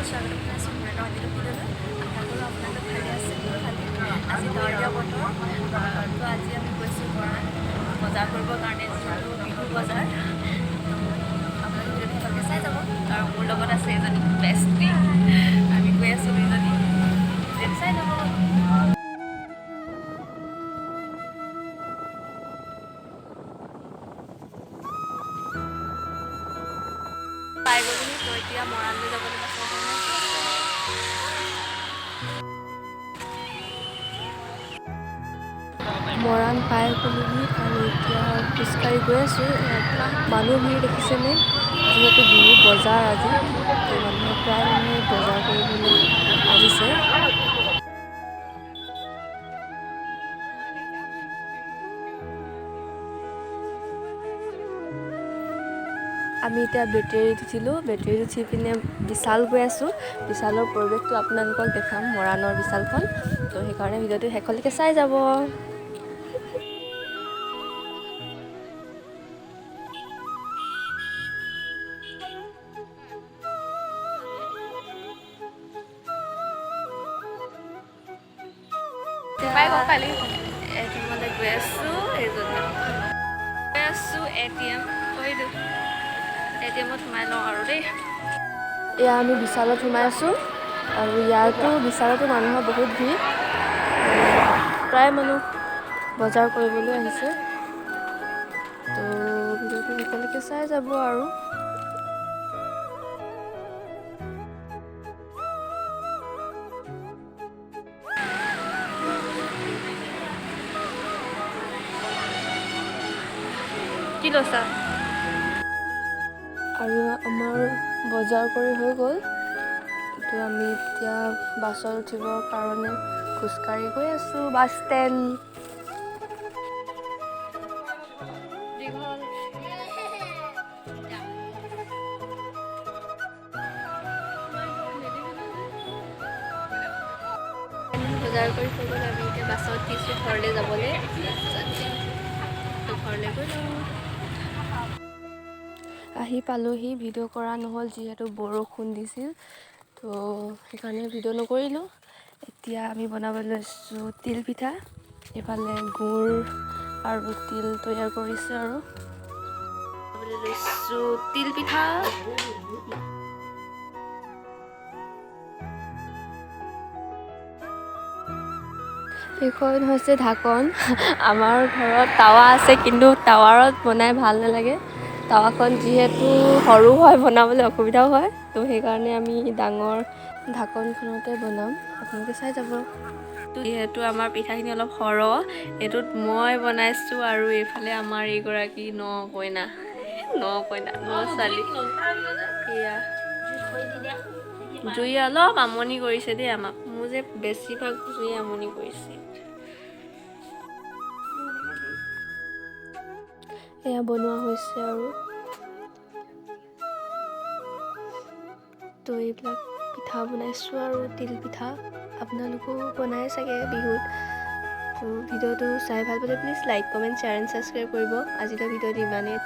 স্বাগতম জনাইছোঁ মোৰ এটা অন্য ভিডিঅ'লৈ। আশা কৰোঁ আপোনালোক ভালে আছে, মোৰো ভালে। আজি ডাৱৰীয়া বতৰ, তো আজি আমি গৈছোঁ মৰাণ বজাৰ কৰিবৰ কাৰণে, যিহেতু বিহু বজাৰ। আপোনালোকে ভিডিঅ'টো শেষলৈকে চাই যাব। আৰু মোৰ লগত আছে এজনী বেষ্টি, আমি গৈ আছোঁ দুইজনী, ভিডিঅ'টো চাই যাব। পাই গ'লোহি, তো এতিয়া মৰাণলৈ যাবলৈ বাছৰ কাৰণে মৰাণ পাই গ'লোহি আৰু এতিয়া খোজকাঢ়ি গৈ আছোঁ। মানুহ ভিৰ দেখিছেনে? যিহেতু বিহু বজাৰ আজি, তো মানুহে প্ৰায় মানুহে বজাৰ কৰিবলৈ আহিছে। আমি এতিয়া বেটেৰীত উঠিলোঁ, বেটেৰীত উঠি পিনে বিশাল গৈ আছোঁ। বিশালৰ পৰিৱেশটো আপোনালোকক দেখাম, মৰাণৰ বিশালখন। তো সেইকাৰণে ভিডিঅ'টো শেষলৈকে চাই যাব। এটিএমলৈ গৈ আছোঁ, গৈ আছোঁ এটিএম, কৰিলোঁ এটিএমত সোমাই লওঁ আৰু দেই। এয়া আমি বিশালত সোমাই আছোঁ আৰু ইয়াতো বিশালতো মানুহৰ বহুত ভিৰ, প্ৰায় মানুহ বজাৰ কৰিবলৈ আহিছে। তো ভিডিঅ'টো শেষলৈকে চাই যাব আৰু। কি লৈছা? আৰু আমাৰ বজাৰ কৰি হৈ গ'ল, তো আমি এতিয়া বাছত উঠিবৰ কাৰণে খোজকাঢ়ি গৈ আছোঁ বাছ ষ্টেণ্ড। বজাৰ কৰি হৈ গ'ল, আমি এতিয়া বাছত উঠিছোঁ ঘৰলৈ যাবলৈ। ঘৰলৈ গৈ লওঁ। আহি পালোহি, ভিডিঅ' কৰা নহ'ল যিহেতু বৰষুণ দিছিল, তো সেইকাৰণে ভিডিঅ' নকৰিলোঁ। এতিয়া আমি বনাবলৈ লৈছোঁ তিল পিঠা। এইফালে গুড় আৰু তিল তৈয়াৰ কৰিছে আৰু বনাবলৈ লৈছোঁ তিল পিঠা। এইখন হৈছে ঢাকন। আমাৰ ঘৰত টাৱা আছে, কিন্তু টাৱাৰত বনাই ভাল নালাগে। টাৱাখন যিহেতু সৰু হয়, বনাবলৈ অসুবিধাও হয়, তো সেইকাৰণে আমি ডাঙৰ ঢাকনখনতে বনাম, আপোনালোকে চাই যাব। যিহেতু আমাৰ পিঠাখিনি অলপ সৰহ, এইটোত মই বনাইছোঁ আৰু এইফালে আমাৰ এইগৰাকী ন ছোৱালী, এয়া জুইয়ে অলপ আমনি কৰিছে দেই আমাক, মোৰ যে বেছিভাগ জুইয়ে আমনি কৰিছে। এয়া বনোৱা হৈছে আৰু, তো এইবিলাক পিঠা বনাইছোঁ আৰু তিল পিঠা। আপোনালোকেও বনাই চাগে বিহুত। তো ভিডিঅ'টো চাই ভাল পালে please like, comment, share and subscribe কৰিব। আজিলৈ ভিডিঅ'টো ইমানেই।